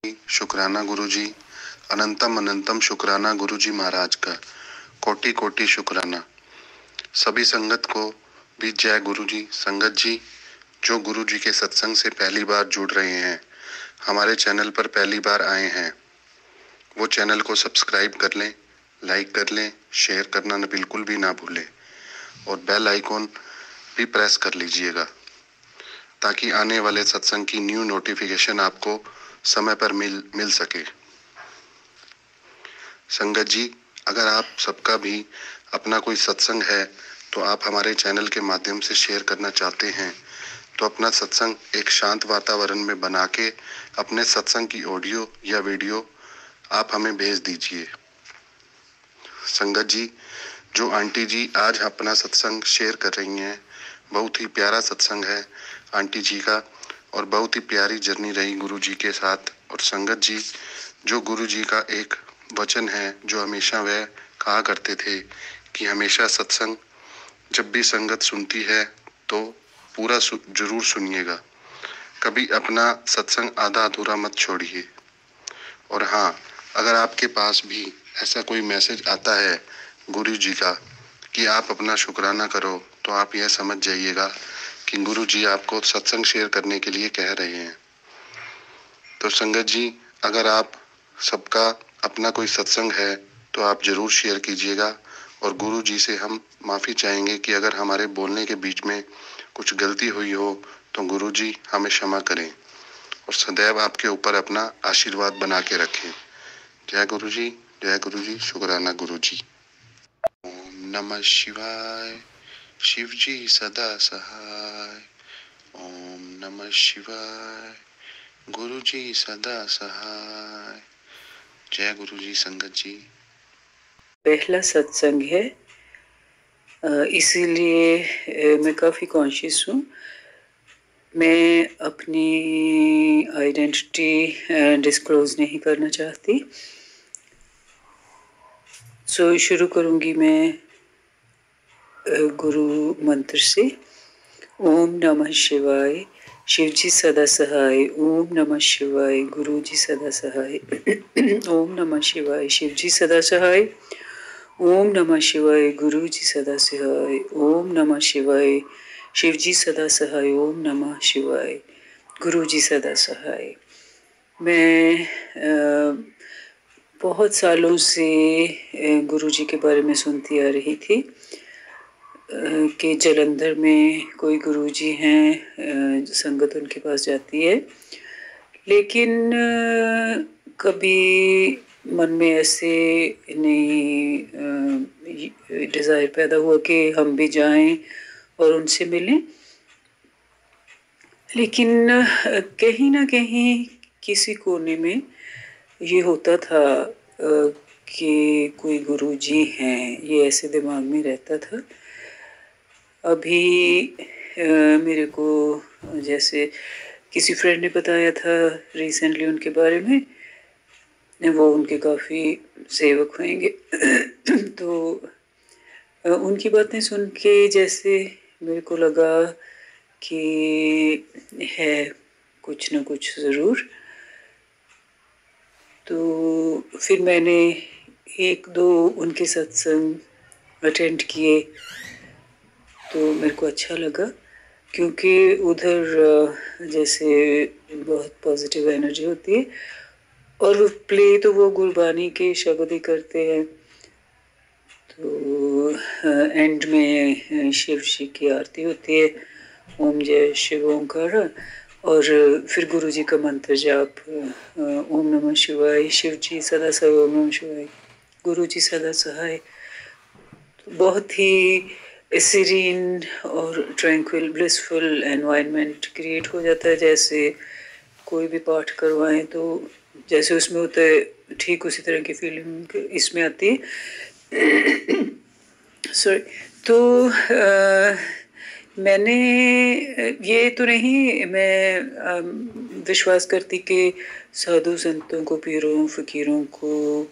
शुक्राना गुरुजी, अनंतम अनंतम शुक्राना गुरुजी महाराज का, कोटि कोटि शुक्राना। सभी संगत को भी जय गुरुजी। संगत जी, जो गुरुजी के सत्संग से पहली बार जुड़ रहे हैं, हमारे चैनल पर पहली बार आए हैं, वो चैनल को सब्सक्राइब कर लें, लाइक कर लें, शेयर करना न बिल्कुल भी ना भूलें और बेल आइकॉन भी प्रेस कर लीजिएगा ताकि आने वाले सत्संग की न्यू नोटिफिकेशन आपको समय पर मिल सके। संगत जी, अगर आप सबका भी अपना कोई सत्संग है तो आप हमारे चैनल के माध्यम से शेयर करना चाहते हैं तो अपना सत्संग एक शांत वातावरण में बना के अपने सत्संग की ऑडियो या वीडियो आप हमें भेज दीजिए। संगत जी, जो आंटी जी आज अपना सत्संग शेयर कर रही हैं, बहुत ही प्यारा सत्संग है आंटी जी का और बहुत ही प्यारी जर्नी रही गुरु जी के साथ। और संगत जी, जो गुरु जी का एक वचन है जो हमेशा वह कहा करते थे कि हमेशा सत्संग जब भी संगत सुनती है तो पूरा जरूर सुनिएगा, कभी अपना सत्संग आधा अधूरा मत छोड़िए। और हाँ, अगर आपके पास भी ऐसा कोई मैसेज आता है गुरु जी का कि आप अपना शुक्राना करो, तो आप यह समझ जाइएगा कि गुरु जी आपको सत्संग शेयर करने के लिए कह रहे हैं। तो संगत जी, अगर आप सबका अपना कोई सत्संग है तो आप जरूर शेयर कीजिएगा और गुरु जी से हम माफ़ी चाहेंगे कि अगर हमारे बोलने के बीच में कुछ गलती हुई हो तो गुरु जी हमें क्षमा करें और सदैव आपके ऊपर अपना आशीर्वाद बना के रखें। जय गुरु जी, जय गुरु जी, शुक्राना गुरु जी। ओम नमः शिवाय, शिव जी सदा सहाय। ओम नमः शिवाय, गुरु जी सदा सहाय। जय गुरु जी। संगत जी, पहला सत्संग है, इसीलिए मैं काफ़ी कॉन्शियस हूँ। मैं अपनी आइडेंटिटी डिस्क्लोज नहीं करना चाहती। सो शुरू करूँगी मैं गुरु मंत्र से। ओम नमः शिवाय, शिव जी सदा सहाय। ओम नमः शिवाय, गुरु जी सदा सहाय। ओम नमः शिवाय, शिव जी सदा सहाय। ओम नमः शिवाय, गुरु जी सदा सहाय। ओम नमः शिवाय, शिव जी सदा सहाय। ओम नमः शिवाय, गुरु जी सदा सहाय। मैं बहुत सालों से गुरु जी के बारे में सुनती आ रही थी कि जालंधर में कोई गुरु जी हैं, संगत उनके पास जाती है, लेकिन कभी मन में ऐसे नहीं डिज़ायर पैदा हुआ कि हम भी जाएं और उनसे मिलें। लेकिन कहीं ना कहीं किसी कोने में ये होता था कि कोई गुरु जी हैं, ये ऐसे दिमाग में रहता था। अभी मेरे को जैसे किसी फ्रेंड ने बताया था रिसेंटली उनके बारे में, वो उनके काफ़ी सेवक होंगे तो उनकी बातें सुन के जैसे मेरे को लगा कि है कुछ न कुछ ज़रूर। तो फिर मैंने एक दो उनके सत्संग अटेंड किए तो मेरे को अच्छा लगा, क्योंकि उधर जैसे बहुत पॉजिटिव एनर्जी होती है और प्ले तो वो गुरबानी के शब्द ही करते हैं। तो एंड में शिव जी की आरती होती है, ओम जय शिव ओंकार, और फिर गुरु जी का मंत्र जाप, ओम नमः शिवाय, शिव जी सदा सहाय, ओम नमः शिवाय, गुरु जी सदा सहाय। तो बहुत ही सीरीन और ट्रैंक्विल ब्लिसफुल एनवायरनमेंट क्रिएट हो जाता है। जैसे कोई भी पाठ करवाएं तो जैसे उसमें होता है, ठीक उसी तरह की फीलिंग इसमें आती है। सॉरी। तो मैंने ये तो नहीं, मैं विश्वास करती कि साधु संतों को, पीरों फकीरों को,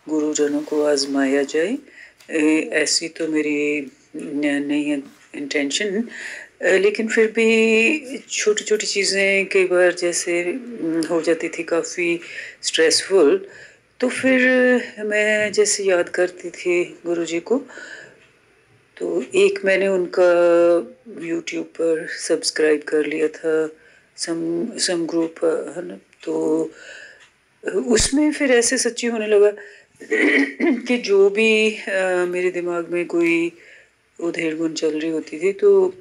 गुरुजनों को आजमाया जाए, ऐसी तो मेरी नहीं है इंटेंशन। लेकिन फिर भी छोटी-छोटी चीज़ें कई बार जैसे हो जाती थी काफ़ी स्ट्रेसफुल, तो फिर मैं जैसे याद करती थी गुरुजी को, तो एक मैंने उनका यूट्यूब पर सब्सक्राइब कर लिया था, सम ग्रुप है ना, तो उसमें फिर ऐसे सच्ची होने लगा कि जो भी मेरे दिमाग में कोई उधेड़-बुन चल रही होती थी, तो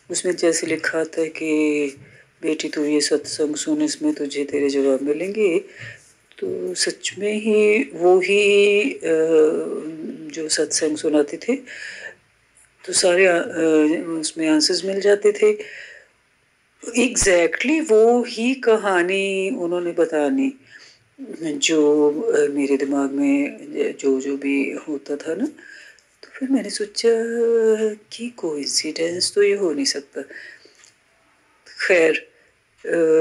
उसमें जैसे लिखा था कि बेटी तू ये सत्संग सुन, इसमें तुझे तेरे जवाब मिलेंगे। तो सच में ही वो ही जो सत्संग सुनाते थे, तो सारे उसमें आंसर्स मिल जाते थे। एग्ज़ैक्टली वो ही कहानी उन्होंने बतानी, जो मेरे दिमाग में जो भी होता था ना, तो फिर मैंने सोचा कि कोइंसिडेंस तो ये हो नहीं सकता। खैर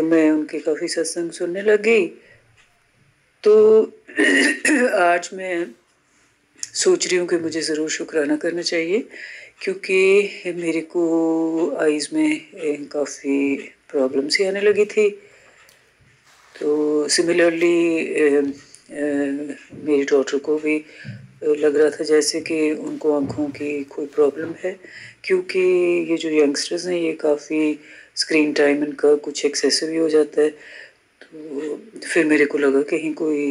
मैं उनके काफ़ी सत्संग सुनने लग गई, तो आज मैं सोच रही हूँ कि मुझे ज़रूर शुक्राना करना चाहिए, क्योंकि मेरे को आइज़ में काफ़ी प्रॉब्लम सी आने लगी थी। तो सिमिलरली मेरी डॉटर को भी लग रहा था जैसे कि उनको आँखों की कोई प्रॉब्लम है, क्योंकि ये जो यंगस्टर्स हैं ये काफ़ी स्क्रीन टाइम इनका कुछ एक्सेसिव ही हो जाता है। तो फिर मेरे को लगा कहीं कोई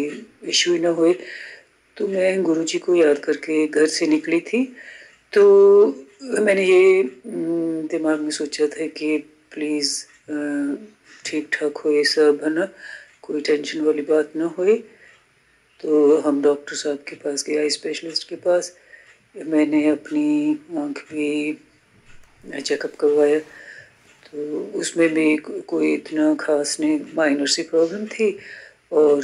इश्यू ही ना होए, तो मैं गुरुजी को याद करके घर से निकली थी। तो मैंने ये दिमाग में सोचा था कि प्लीज़ ठीक-ठाक हो ये सब, है ना? कोई टेंशन वाली बात ना होए। तो हम डॉक्टर साहब के पास गए, आई स्पेशलिस्ट के पास। मैंने अपनी आँख भी चेकअप करवाया, तो उसमें भी कोई इतना ख़ास नहीं, माइनर सी प्रॉब्लम थी, और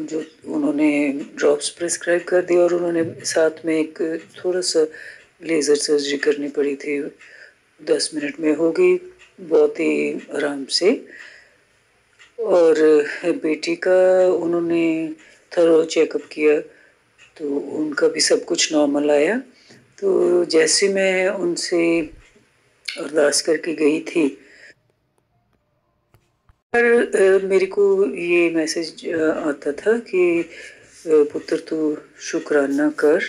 जो उन्होंने ड्रॉप्स प्रिस्क्राइब कर दिए, और उन्होंने साथ में एक थोड़ा-सा लेज़र सर्जरी करनी पड़ी थी। 10 मिनट में हो गई, बहुत ही आराम से। और बेटी का उन्होंने थॉरो चेकअप किया, तो उनका भी सब कुछ नॉर्मल आया। तो जैसे मैं उनसे अरदास करके गई थी, पर मेरे को ये मैसेज आता था कि पुत्र तू शुक्राना कर,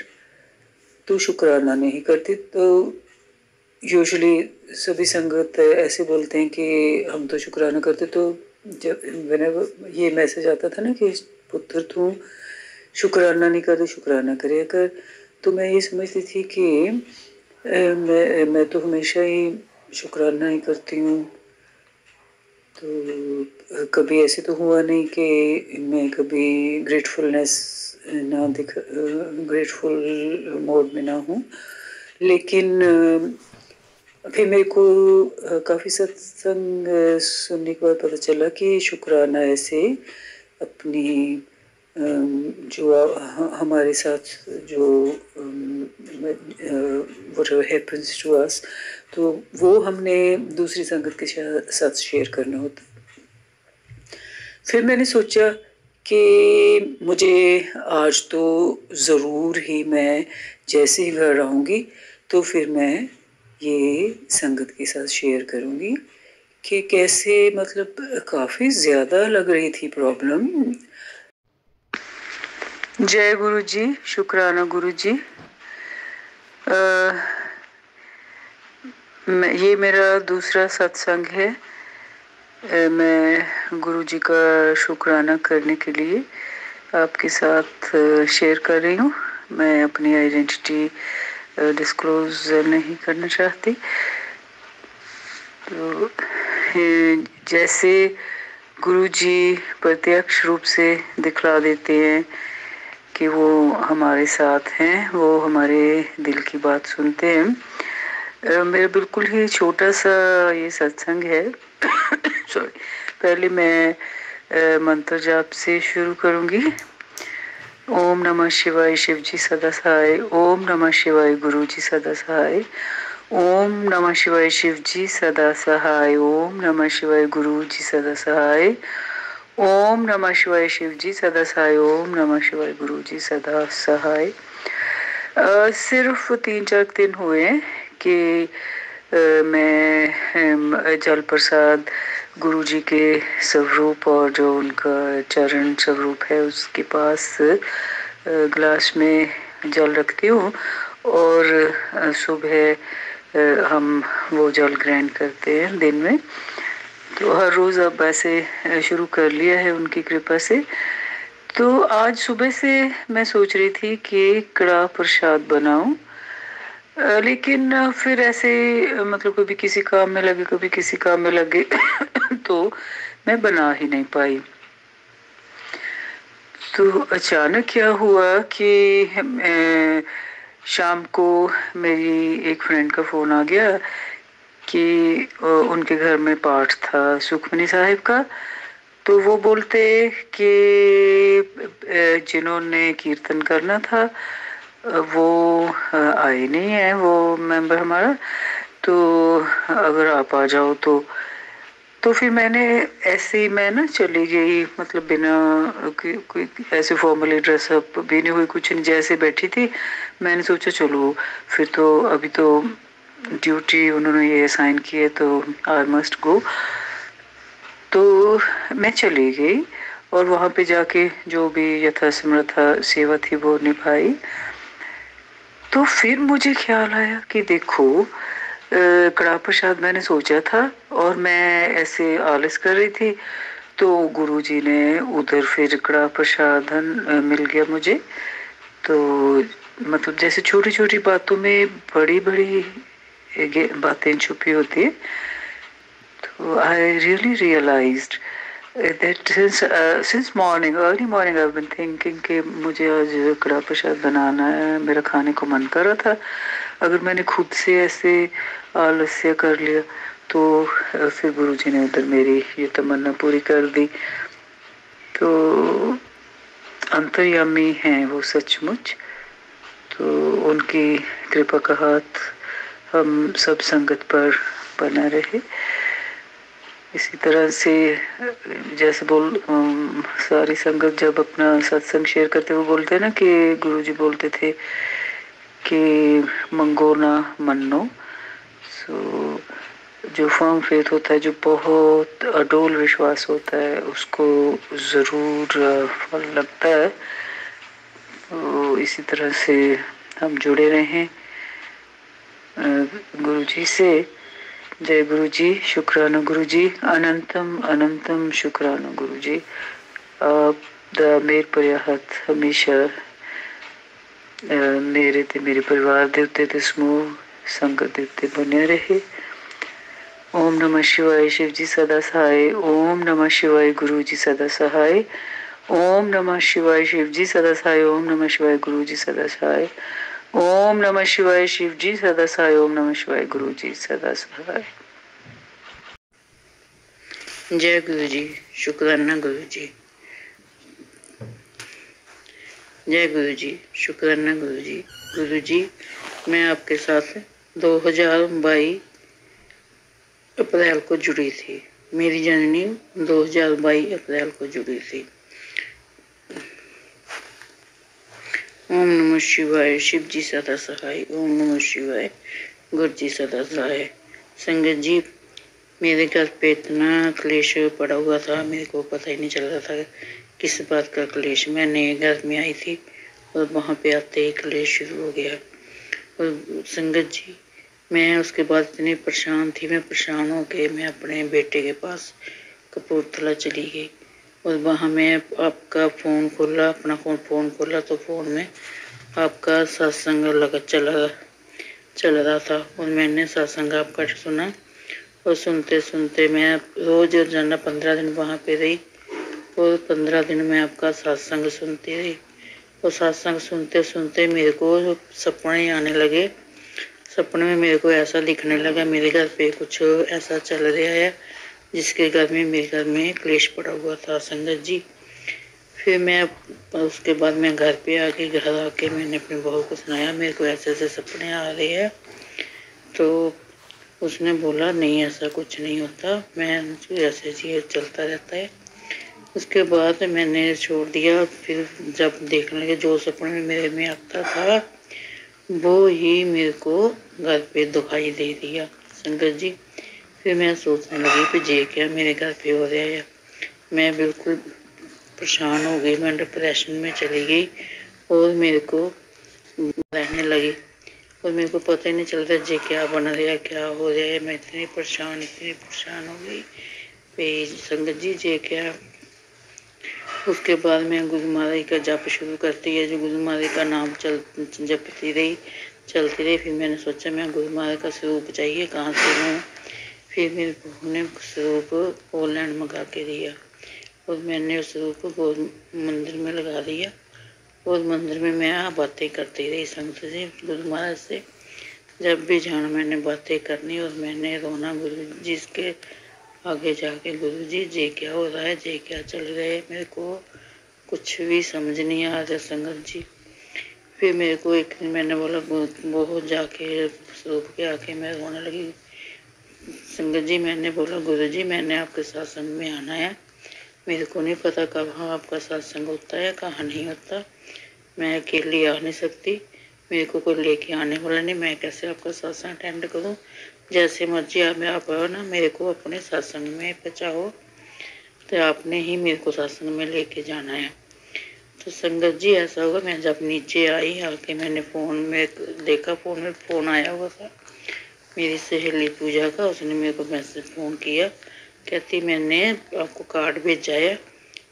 तू शुक्राना नहीं करती। तो यूजुअली सभी संगत ऐसे बोलते हैं कि हम तो शुक्राना करते, तो जब व्हेनेवर ये मैसेज आता था ना कि पुत्र तू शुक्राना नहीं करती, शुक्राना करें कर, तो मैं ये समझती थी कि मैं तो हमेशा ही शुक्राना ही करती हूँ। तो कभी ऐसे तो हुआ नहीं कि मैं कभी ग्रेटफुलनेस ना ग्रेटफुल मोड में ना हूँ, लेकिन फिर मेरे को काफ़ी सत्संग सुनने के बाद पता चला कि शुक्राना ऐसे अपनी जो हमारे साथ जो व्हाटएवर हैपेंस टू अस, तो वो हमने दूसरी संगत के साथ शेयर करना होता। फिर मैंने सोचा कि मुझे आज तो ज़रूर ही, मैं जैसे ही घर आऊँगी तो फिर मैं ये संगत के साथ शेयर करूँगी कि कैसे, मतलब काफ़ी ज़्यादा लग रही थी प्रॉब्लम। जय गुरु जी, शुक्राना गुरु जी। ये मेरा दूसरा सत्संग है। मैं गुरु जी का शुक्राना करने के लिए आपके साथ शेयर कर रही हूँ। मैं अपनी आइडेंटिटी डिस्क्लोज नहीं करना चाहती। तो जैसे गुरु जी प्रत्यक्ष रूप से दिखला देते हैं कि वो हमारे साथ हैं, वो हमारे दिल की बात सुनते हैं। मेरा बिल्कुल ही छोटा सा ये सत्संग है। सॉरी, पहले मैं मंत्र जाप से शुरू करूँगी। ओम नमः शिवाय शिव जी सदा सहाय, ओम नमः शिवाय गुरु जी सदा सहाय, ओम नमः शिवाय शिव जी सदा सहाय, ओम नमः शिवाय गुरु जी सदा सहाय, ओम नमः शिवाय शिव जी सदा सहाय, ओम नमः शिवाय गुरु जी सदा सहाय। सिर्फ 3-4 दिन हुए कि मैं जल प्रसाद गुरु जी के स्वरूप और जो उनका चरण स्वरूप है उसके पास गिलास में जल रखती हूँ और सुबह हम वो जल ग्रहण करते हैं दिन में। तो हर रोज़ अब ऐसे शुरू कर लिया है उनकी कृपा से। तो आज सुबह से मैं सोच रही थी कि कड़ा प्रसाद बनाऊं, लेकिन फिर ऐसे मतलब कभी किसी काम में लगे कभी किसी काम में लगे तो मैं बना ही नहीं पाई। तो अचानक क्या हुआ कि शाम को मेरी एक फ्रेंड का फ़ोन आ गया कि उनके घर में पाठ था सुखमनी साहिब का। तो वो बोलते कि जिन्होंने कीर्तन करना था वो आए नहीं है, वो मेंबर हमारा, तो अगर आप आ जाओ तो फिर मैंने ऐसे ही मैं ना चली गई, मतलब बिना कोई ऐसे फॉर्मली ड्रेसअप भी नहीं हुई, कुछ नहीं, जैसे बैठी थी। मैंने सोचा चलो फिर तो अभी तो ड्यूटी उन्होंने ये असाइन की है तो आई मस्ट गो। तो मैं चली गई और वहाँ पे जाके जो भी यथासमर्था सेवा थी वो निभाई। तो फिर मुझे ख्याल आया कि देखो कड़ा प्रसाद मैंने सोचा था और मैं ऐसे आलस कर रही थी, तो गुरुजी ने उधर फिर कड़ा प्रसादन मिल गया मुझे। तो मतलब जैसे छोटी छोटी बातों में बड़ी बड़ी बातें छुपी होती है। तो I really realized that since morning, early morning I've been thinking कि मुझे आज कड़ा प्रसाद बनाना है, मेरा खाने को मन कर रहा था। अगर मैंने खुद से ऐसे आलस्य कर लिया तो फिर गुरुजी ने उधर मेरी ये तमन्ना पूरी कर दी। तो अंतर्यामी हैं वो सचमुच। तो उनकी कृपा का हाथ हम सब संगत पर बना रहे। इसी तरह से जैसे सारी संगत जब अपना सत्संग शेयर करते वो बोलते हैं ना कि गुरुजी बोलते थे कि मंगो ना मन्नो। सो जो फर्म फेथ होता है, जो बहुत अडोल विश्वास होता है, उसको ज़रूर फल लगता है। तो इसी तरह से हम जुड़े रहें गुरुजी से। जय गुरु जी, शुक्राना गुरु जी, अनंतम अनंतम शुक्राना गुरु जी। आप दा मेर पर हथ हमेशा मेरे ते मेरे परिवार दे उत्ते ते समूह संगत दे उत्ते बने रहे। ओम नमः शिवाय, शिव जी सदा सहाय। ओम नमः शिवाय, गुरु जी सदा सहाय। ओम नमः शिवाय, शिव जी सदा सहाय। ओम नमः शिवाय, गुरु जी सदा सहाय। ओम नमः शिवाय, शिव जी सदा सहाय। ओम नमः शिवाय, गुरु जी सदा सहाय। जय गुरु जी, शुक्राना गुरु जी। जय गुरु जी, शुक्राना गुरु जी। गुरु जी, मैं आपके साथ 2022 अप्रैल को जुड़ी थी। मेरी जननी 2022 अप्रैल को जुड़ी थी। ओम नमः शिवाय, शिव जी सदा सहाय। ओम नमः शिवाय, गुरु जी सदा सहाय। संगत जी, मेरे घर पे इतना क्लेश पड़ा हुआ था, मेरे को पता ही नहीं चल रहा था किस बात का क्लेश। मैं नए घर में आई थी और वहाँ पे आते ही क्लेश शुरू हो गया। और संगत जी, मैं उसके बाद इतनी परेशान थी, मैं परेशान होके मैं अपने बेटे के पास कपूरथला चली गई। और वहाँ मैं आपका फ़ोन खोला, अपना फ़ोन खोला तो फ़ोन में आपका सत्संग लगा चल रहा था। और मैंने सत्संग आपका सुना और सुनते सुनते मैं रोज रोजाना 15 दिन वहाँ पे रही और 15 दिन में आपका सत्संग सुनती रही। और सत्संग सुनते सुनते मेरे को सपने आने लगे। सपने में मेरे को ऐसा दिखने लगा मेरे घर पे कुछ ऐसा चल रहा है जिसके घर में मेरे घर में क्लेश पड़ा हुआ था। संगत जी, फिर मैं उसके बाद मैं घर पे आ गई। घर आके मैंने अपनी बहू को सुनाया मेरे को ऐसे ऐसे सपने आ रहे हैं। तो उसने बोला नहीं, ऐसा कुछ नहीं होता, मैं ऐसे ये चलता रहता है। उसके बाद मैंने छोड़ दिया। फिर जब देखने लगे जो सपने में मेरे में आता था वो ही मेरे को घर पे दिखाई दे दिया। संगत जी फिर मैं सोचने लगी कि जे क्या मेरे घर पे हो रहा है। मैं बिल्कुल परेशान हो गई, मैं डिप्रेशन में चली गई और मेरे को रहने लगी और मेरे को पता ही नहीं चलता जे क्या बन रहा है, क्या हो रहा है। मैं इतनी परेशान हो गई भाई संगत जी जे क्या। उसके बाद मैं गुरु महाराज का जप शुरू करती है, जो गुरु महाराज का नाम जपती रही चलती रही। फिर मैंने सोचा मैं गुरु महाराज का स्वरूप चाहिए, कहाँ से लूँ। फिर मेरे बहू ने स्वरूप ऑनलाइन मंगा के दिया और मैंने उस स्वरूप को मंदिर में लगा दिया और मंदिर में मैं बातें करती रही संगत जी गुरु महाराज से। जब भी जाना मैंने बातें करनी और मैंने रोना गुरु जी के आगे जाके, गुरु जी जे क्या हो रहा है, जे क्या चल रहा है, मेरे को कुछ भी समझ नहीं आ रहा संगत जी। फिर मेरे को एक दिन मैंने बोला बहुत जाके स्वरूप के आके मैं रोने लगी संगत जी। मैंने बोला गुरु जी मैंने आपके सत्संग में आना है, मेरे को नहीं पता कब हाँ आपका सत्संग होता है कहाँ नहीं होता, मैं अकेली आ नहीं सकती, मेरे को कोई लेके आने वाला नहीं, मैं कैसे आपका सत्संग अटेंड करूँ। जैसे मर्जी आप आओ ना, मेरे को अपने सत्संग में पहुँचाओ, तो आपने ही मेरे को सत्संग में लेके जाना है। तो संगत जी ऐसा होगा, मैं जब नीचे आई आके मैंने फ़ोन में देखा, फ़ोन में फ़ोन आया हुआ था मेरी सहेली पूजा का। उसने मेरे को मैसेज फ़ोन किया, कहती मैंने आपको कार्ड भेजा है,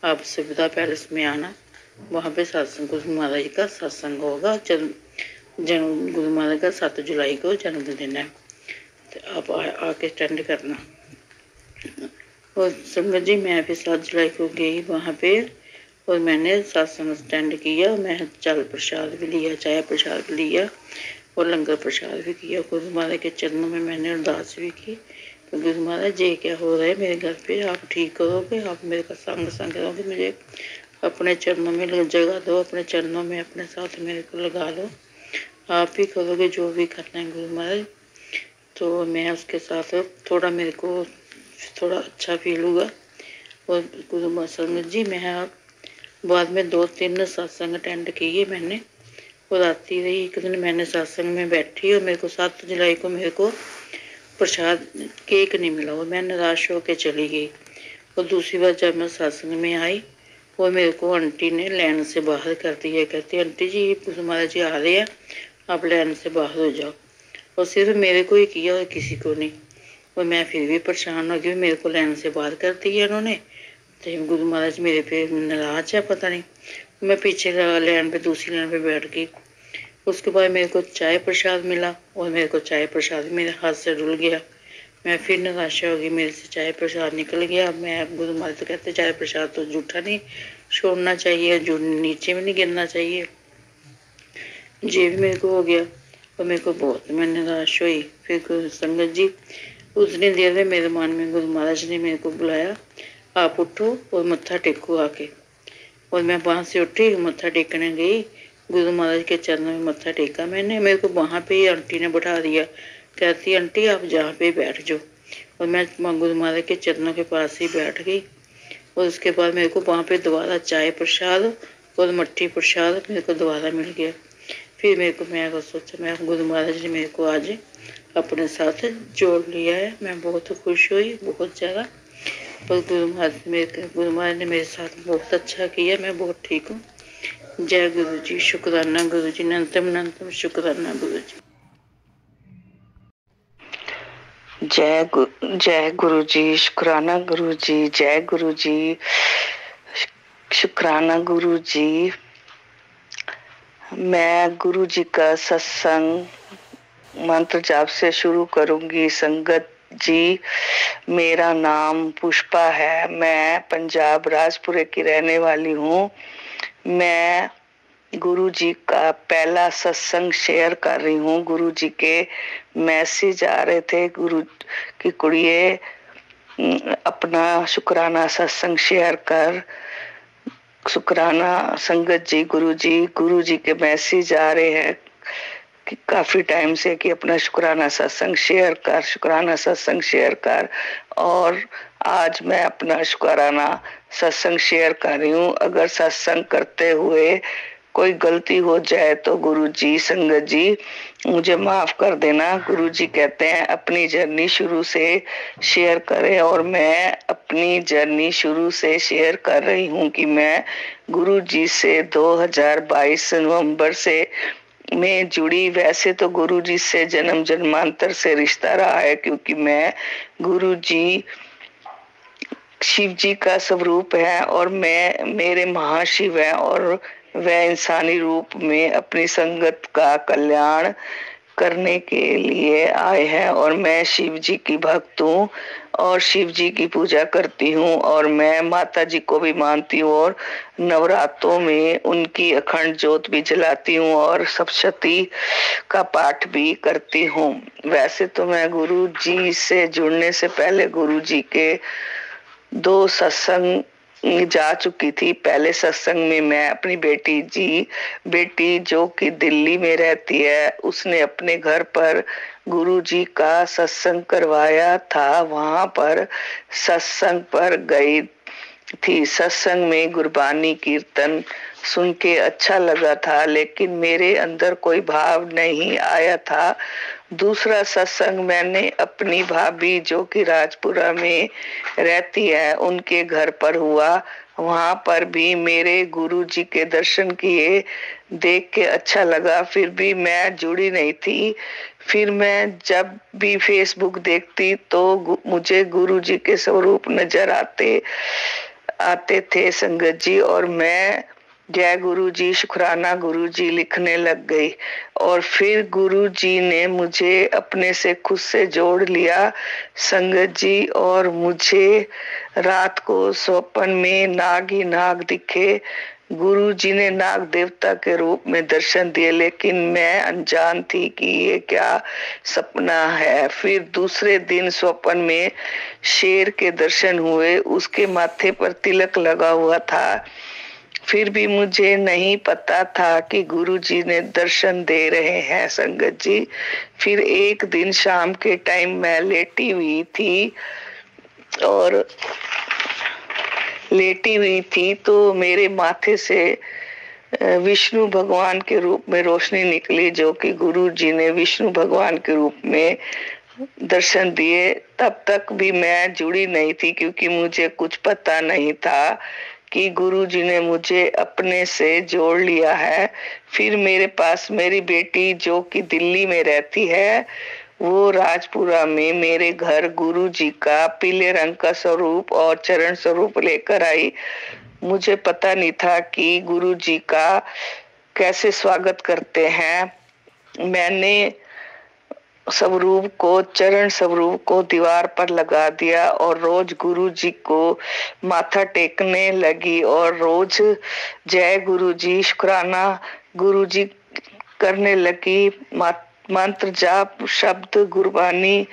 आप सुविधा पैलेस में आना, वहाँ पे सत्संग गुरु महाराज का सत्संग होगा। जन्म गुरु महाराज का 7 जुलाई को जन्मदिन है, तो आप आके अटेंड करना। और संगत जी मैं फिर 7 जुलाई को गई वहाँ पे और मैंने सत्संग अटेंड किया। मैं जल प्रसाद भी लिया, चाय प्रसाद भी लिया और लंगर प्रसाद भी किया। गुरु महाराज के चरणों में मैंने अरदास भी की, तो गुरु महाराज जे क्या हो रहा है मेरे घर पे, आप ठीक करोगे, आप मेरे का संग करोगे, मुझे अपने चरणों में जगह दो, अपने चरणों में अपने साथ मेरे को लगा लो, आप ही करोगे जो भी करना है गुरु महाराज। तो मैं उसके साथ थोड़ा मेरे को थोड़ा अच्छा फील हुआ। और गुरु संगत जी मैं बाद में 2-3 सत्संग अटेंड किए मैंने और आती रही। एक दिन मैंने सत्संग में बैठी और मेरे को 7 जुलाई को मेरे को प्रसाद केक नहीं मिला और मैं निराश होकर चली गई। और दूसरी बार जब मैं सत्संग में आई और मेरे को आंटी ने लाइन से बाहर कर दिया, कहती आंटी जी गुरु महाराज जी आ रहे हैं, आप लाइन से बाहर हो जाओ। और सिर्फ मेरे को ही किया और किसी को नहीं। और मैं फिर भी परेशान हो गई, मेरे को लाइन से बाहर कर दिया इन्होंने, तो गुरु महाराज मेरे पे नाराज है पता नहीं। मैं पीछे लाइन पे दूसरी लाइन पे बैठ गई। उसके बाद मेरे को चाय प्रसाद मिला और मेरे को चाय प्रसाद मेरे हाथ से डुल गया। मैं फिर निराशा हो गई, मेरे से चाय प्रसाद निकल गया। मैं गुरु महाराज तो कहते चाय प्रसाद तो जूठा नहीं छोड़ना चाहिए, जो नीचे में नहीं गिरना चाहिए, ये भी मेरे को हो गया और मेरे को बहुत मैं निराश हुई। फिर संगत जी उतनी देर में मेरे मन में गुरु महाराज ने मेरे को बुलाया, आप उठो और मत्था टेको आके। और मैं वहाँ से उठी, मत्था टेकने गई, गुरु महाराज के चरणों में मत्था टेका मैंने। मेरे को वहाँ पे ही आंटी ने बैठा दिया, कहती आंटी आप जहाँ पे बैठ जाओ। और मैं गुरु महाराज के चरणों के पास ही बैठ गई। और उसके बाद मेरे को वहाँ पे दोबारा चाय प्रसाद और मट्ठी प्रसाद मेरे को दोबारा मिल गया। फिर मेरे को मैं सोचा मैं गुरु महाराज ने मेरे को आज अपने साथ जोड़ लिया है। मैं बहुत खुश हुई, बहुत ज़्यादा। और गुरु महाराज ने मेरे साथ बहुत अच्छा किया, मैं बहुत ठीक हूँ। जय गुरु जी, शुक्राना गुरु जी, अनंतम शुक्राना गुरु जी। जय गुरु जी, शुक्राना गुरु जी, जय गुरु जी, शुक्राना गुरु जी। मैं गुरु जी का सत्संग मंत्र जाप से शुरू करूंगी। संगत जी मेरा नाम पुष्पा है, मैं पंजाब राजपुरे की रहने वाली हूँ। मैं गुरु जी का पहला सत्संग शेयर कर रही हूँ। गुरु जी के मैसेज आ रहे थे, गुरु की कुड़िए अपना शुक्राना सत्संग शेयर कर। शुक्राना संगत जी, गुरु जी के मैसेज आ रहे हैं कि काफी टाइम से कि अपना शुक्राना सत्संग शेयर कर, शुक्राना सत्संग शेयर कर। और आज मैं अपना शुक्राना सत्संग शेयर कर रही हूँ। अगर सत्संग करते हुए कोई गलती हो जाए तो गुरुजी, संगत जी मुझे माफ कर देना। गुरुजी कहते हैं अपनी जर्नी शुरू से शेयर करें, और मैं अपनी जर्नी शुरू से शेयर कर रही हूँ कि मैं गुरुजी से 2022 नवंबर से मैं जुड़ी। वैसे तो गुरुजी से जन्म जन्मांतर से रिश्ता रहा है, क्योंकि मैं गुरुजी शिव जी का स्वरूप है और मैं मेरे महाशिव है, और वह इंसानी रूप में अपनी संगत का कल्याण करने के लिए आए हैं। और मैं शिव जी की भक्त हूँ और शिव जी की पूजा करती हूँ, और मैं माता जी को भी मानती हूँ, और नवरात्रों में उनकी अखंड ज्योत भी जलाती हूँ और सप्तशती का पाठ भी करती हूँ। वैसे तो मैं गुरु जी से जुड़ने से पहले गुरु जी के 2 सत्संग जा चुकी थी। पहले सत्संग में मैं अपनी बेटी जो कि दिल्ली में रहती है, उसने अपने घर पर गुरुजी का सत्संग करवाया था। वहां पर सत्संग पर गई थी। सत्संग में गुरबानी कीर्तन सुन के अच्छा लगा था, लेकिन मेरे अंदर कोई भाव नहीं आया था। दूसरा सत्संग मैंने अपनी भाभी जो कि राजपुरा में रहती है उनके घर पर हुआ। वहां पर भी मेरे गुरु जी के दर्शन किए, देख के अच्छा लगा। फिर भी मैं जुड़ी नहीं थी। फिर मैं जब भी फेसबुक देखती तो मुझे गुरु जी के स्वरूप नजर आते थे संगत जी, और मैं जय गुरु जी, शुक्राना गुरु जी लिखने लग गई। और फिर गुरु जी ने मुझे अपने से खुद से जोड़ लिया संगत जी, और मुझे रात को स्वप्न में नाग ही नाग दिखे। गुरु जी ने नाग देवता के रूप में दर्शन दिए, लेकिन मैं अनजान थी कि ये क्या सपना है। फिर दूसरे दिन स्वप्न में शेर के दर्शन हुए, उसके माथे पर तिलक लगा हुआ था। फिर भी मुझे नहीं पता था कि गुरु जी ने दर्शन दे रहे हैं संगत जी। फिर एक दिन शाम के टाइम मैं लेटी हुई थी तो मेरे माथे से विष्णु भगवान के रूप में रोशनी निकली, जो कि गुरु जी ने विष्णु भगवान के रूप में दर्शन दिए। तब तक भी मैं जुड़ी नहीं थी, क्योंकि मुझे कुछ पता नहीं था कि गुरु जी ने मुझे अपने से जोड़ लिया है। फिर मेरे पास मेरी बेटी जो कि दिल्ली में रहती है, वो राजपुरा में मेरे घर गुरु जी का पीले रंग का स्वरूप और चरण स्वरूप लेकर आई। मुझे पता नहीं था कि गुरु जी का कैसे स्वागत करते हैं। मैंने चरण स्वरूप को दीवार पर लगा दिया और रोज गुरु जी को माथा टेकने लगी, और रोज जय गुरु जी, शुक्राना गुरु जी करने लगी। मंत्र जाप, शब्द, गुरबानी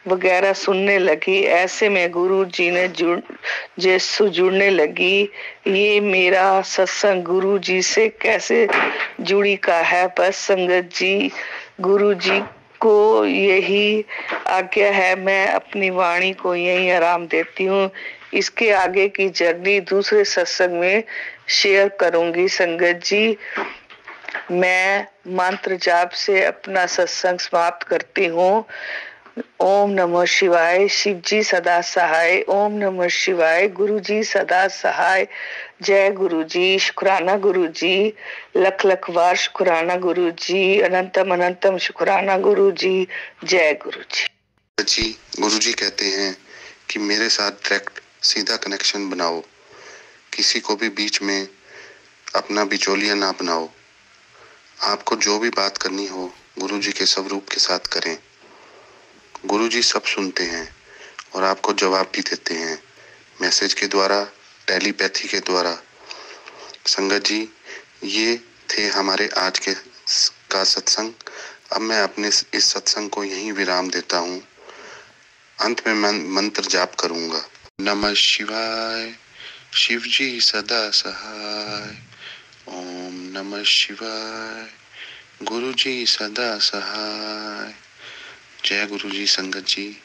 वगैरह सुनने लगी। ऐसे में गुरु जी ने जुड़ने लगी। ये मेरा सत्संग गुरु जी से कैसे जुड़ी का है। बस संगत जी, गुरु जी को यही आज्ञा है। मैं अपनी वाणी को यही आराम देती हूँ। इसके आगे की जर्नी दूसरे सत्संग में शेयर करूंगी संगत जी। मैं मंत्र जाप से अपना सत्संग समाप्त करती हूँ। ओम नमः शिवाय। शिव जी सदा सहाय। ओम नमः शिवाय। गुरु जी सदा सहाय। जय गुरु जी, शुक्राना गुरु जी, लख लख बार शुक्राना गुरु जी, अनंतम अनंतम शुक्राना गुरु जी। जय गुरु जी। गुरु जी कहते हैं कि मेरे साथ डायरेक्ट सीधा कनेक्शन बनाओ, किसी को भी बीच में अपना बिचौलिया ना बनाओ। आपको जो भी बात करनी हो गुरु जी के स्वरूप के साथ करें। गुरु जी सब सुनते हैं और आपको जवाब भी देते हैं, मैसेज के द्वारा, टेलीपैथी के द्वारा। संगत जी, ये थे हमारे आज के का सत्संग। अब मैं अपने इस सत्संग को यहीं विराम देता हूँ। अंत में मैं मंत्र जाप करूंगा। नमः शिवाय। शिव जी सदा सहाय। ओम नमः शिवाय। गुरु जी सदा सहाय। जय गुरु जी संगत जी।